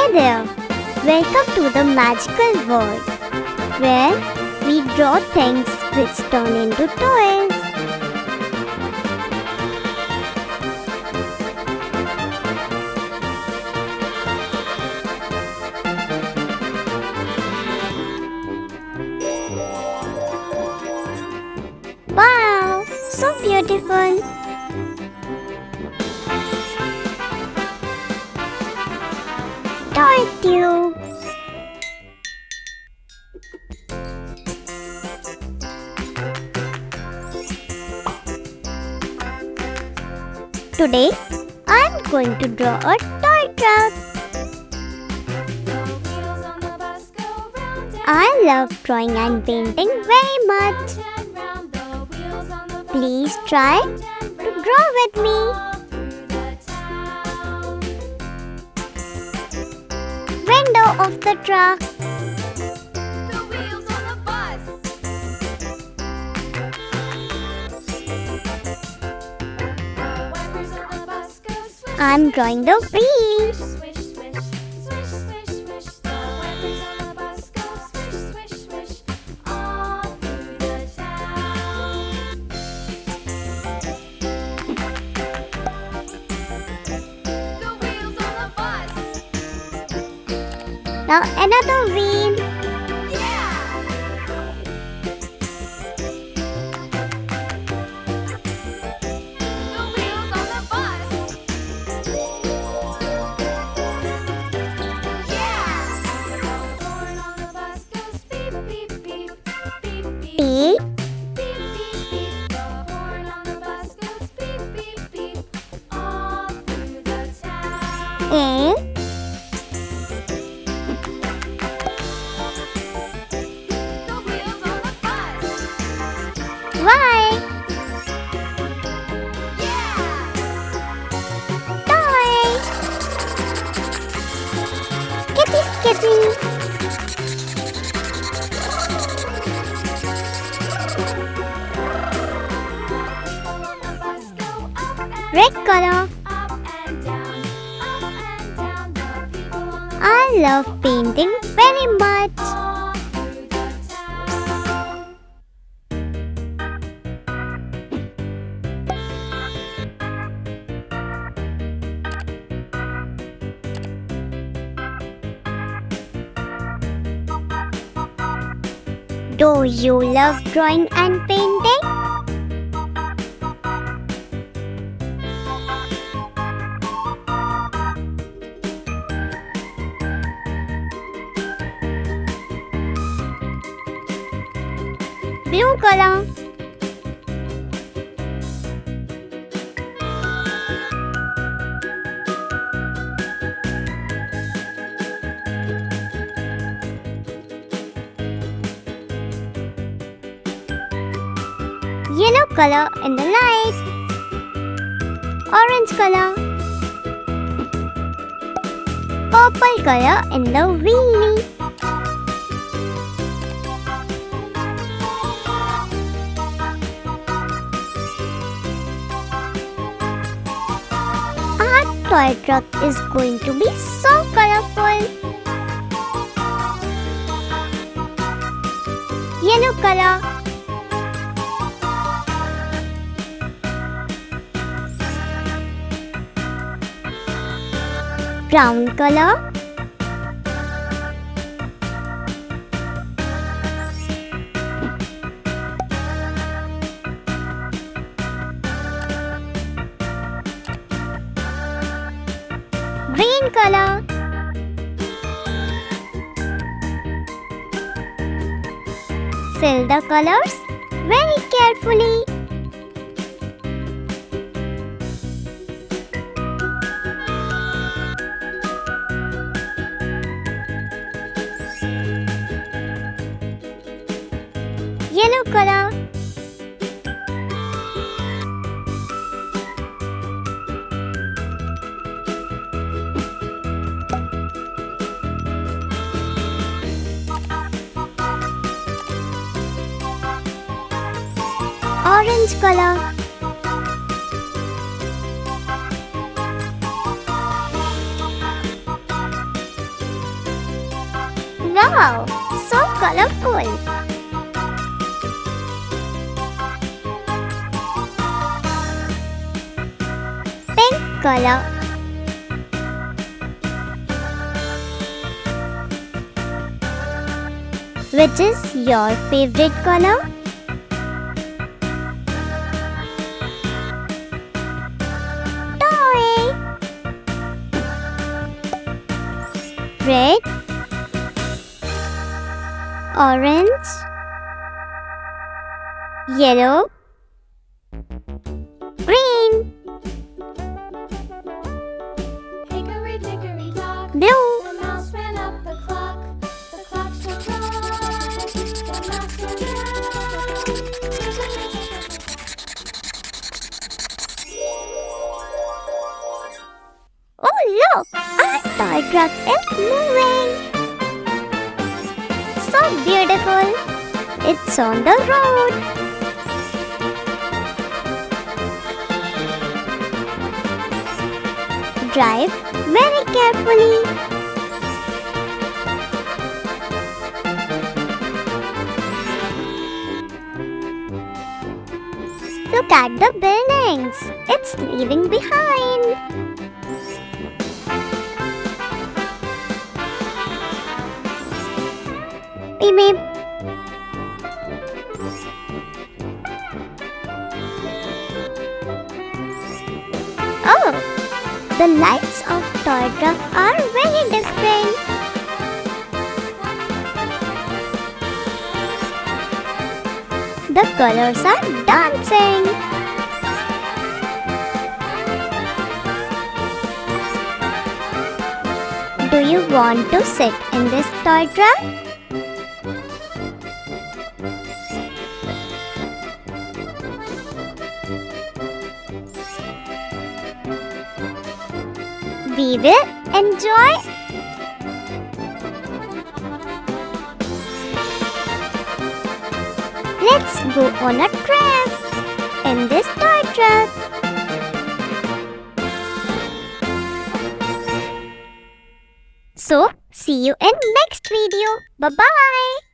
Hey there! Welcome to the magical world where we draw things which turn into toys. Wow! So beautiful! TOYTUBE. Today, I'm going to draw a toy truck. I love drawing and painting very much. Please try to draw with me. Window of the truck. The wheels on the bus. The wipers on the bus go swish. I'm drawing the wheel. Swish, swish, swish, swish, swish, swish. The wipers on the bus go swish, swish, swish, all through the town. The wheels on the bus. Now another wheel. Yeah! The wheels on the bus. Yeah! The horn on the bus goes beep, beep, beep, beep, beep. Beep. Beep, beep, beep. The horn on the bus goes beep, beep, beep, all through the town. A. The wheels on the bus. Y. Yeah! Toy. Kitty, kitty. People on the bus go up and Red color. up and down, up and down. The people on the I love painting very much. all through the town. Do you love drawing and painting? Blue color. Yellow color in the light. Orange color. Purple color in the wheel. Our toy truck is going to be so colorful. Yellow color. Brown color. Green color. Fill the colors very carefully. Yellow color. Orange color. Wow, so colorful. Pink color. Which is your favorite color? Toy. Red, orange, yellow, green, Hickory dickory dock. blue, The mouse ran up the clock. The clock struck right. The mouse ran oh look, our toy truck is moving. So beautiful. It's on the road. Drive very carefully. Look at the buildings. It's leaving behind. We may Oh, the lights of toy truck are very different. The colors are dancing. Do you want to sit in this toy truck? We will enjoy. Let's go on a trip in this toy truck. So, see you in next video. Bye-bye.